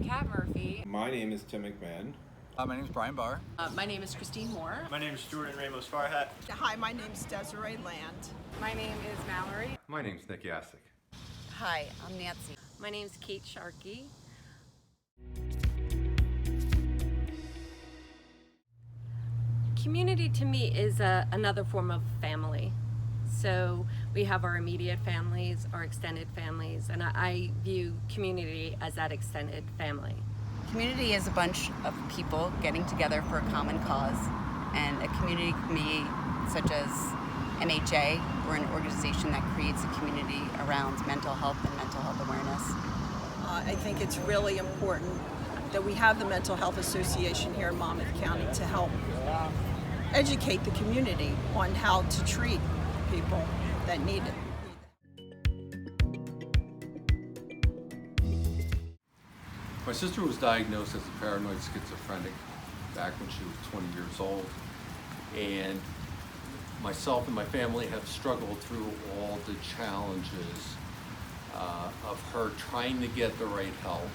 I'm Kat Murphy. My name is Tim McMahon. My name is Brian Barr. My name is Christine Moore. My name is Jordan Ramos Farhat. Hi, my name's Desiree Land. My name is Mallory. My name's Nick Yassick. Hi, I'm Nancy. My name's Kate Sharkey. Community to me is another form of family. So we have our immediate families, our extended families, and I view community as that extended family. Community is a bunch of people getting together for a common cause, and a community can be such as MHA. We're an organization that creates a community around mental health and mental health awareness. I think it's really important that we have the Mental Health Association here in Monmouth County to help educate the community on how to treat people that need it. My sister was diagnosed as a paranoid schizophrenic back when she was 20 years old, and myself and my family have struggled through all the challenges of her trying to get the right help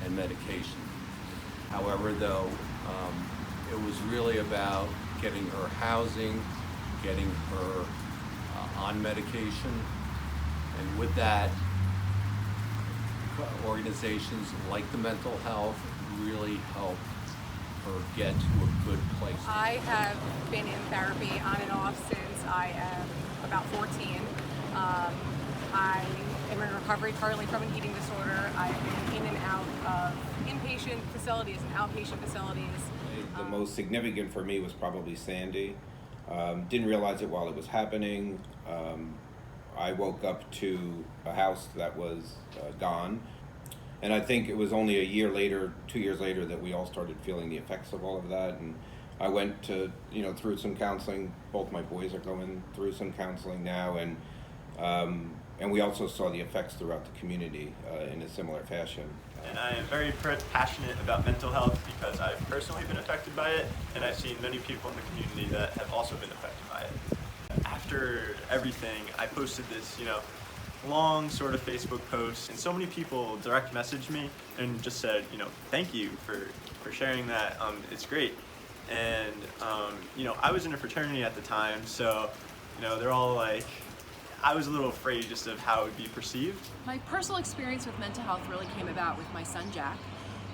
and medication. However, though, it was really about getting her housing, getting her on medication, and with that, organizations like the mental health really help her get to a good place. I have been in therapy on and off since I am about 14. I am in recovery currently from an eating disorder. I've been in and out of inpatient facilities and outpatient facilities. The most significant for me was probably Sandy. Didn't realize it while it was happening. I woke up to a house that was gone. And I think it was only a year later, 2 years later, that we all started feeling the effects of all of that. And I went to, through some counseling. Both my boys are going through some counseling now. And we also saw the effects throughout the community in a similar fashion. And I am very passionate about mental health because I've personally been affected by it, and I've seen many people in the community that have also been affected by it. After everything, I posted this, long sort of Facebook post, and so many people direct messaged me and just said, thank you for sharing that. It's great. And I was in a fraternity at the time, so they're all like, I was a little afraid just of how it would be perceived. My personal experience with mental health really came about with my son Jack,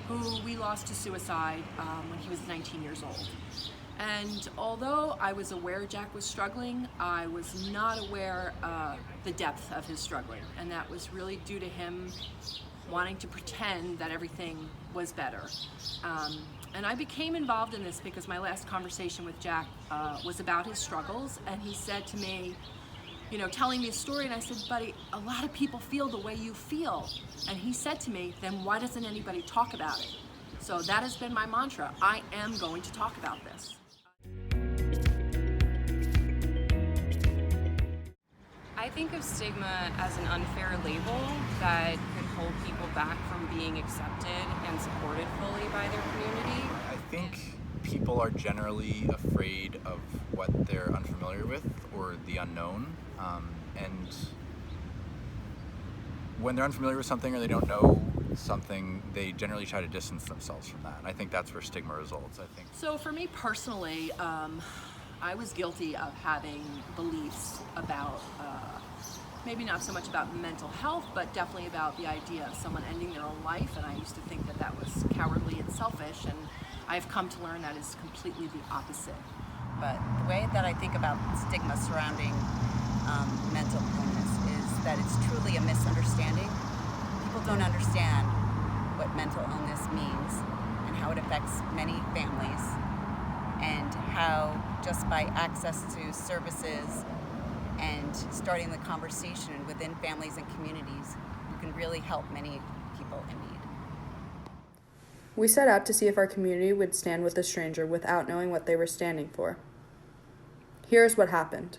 who we lost to suicide when he was 19 years old. And although I was aware Jack was struggling, I was not aware the depth of his struggling. And that was really due to him wanting to pretend that everything was better. And I became involved in this because my last conversation with Jack was about his struggles. And he said to me, telling me a story, and I said, buddy, a lot of people feel the way you feel. And he said to me, then why doesn't anybody talk about it? So that has been my mantra. I am going to talk about this. I think of stigma as an unfair label that could hold people back from being accepted and supported fully by their community. I think people are generally afraid of what they're unfamiliar with or the unknown. And when they're unfamiliar with something or they don't know something, they generally try to distance themselves from that. And I think that's where stigma results, I think. So for me personally, I was guilty of having beliefs about, maybe not so much about mental health, but definitely about the idea of someone ending their own life. And I used to think that that was cowardly and selfish. And I've come to learn that is completely the opposite. But the way that I think about stigma surrounding mental illness is that it's truly a misunderstanding. People don't understand what mental illness means and how it affects many families, and how just by access to services and starting the conversation within families and communities, you can really help many people in need. We set out to see if our community would stand with a stranger without knowing what they were standing for. Here's what happened.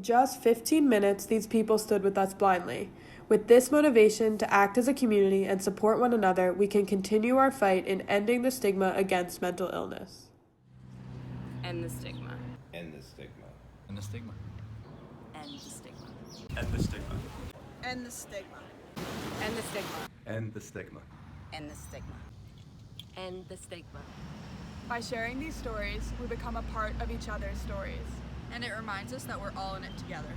just 15 minutes, these people stood with us blindly. With this motivation to act as a community and support one another, we can continue our fight in ending the stigma against mental illness. End the stigma. End the stigma. And the stigma. End the stigma. End the stigma. End the stigma. End the stigma. End the stigma. End the stigma. End the stigma. By sharing these stories, we become a part of each other's stories. And it reminds us that we're all in it together.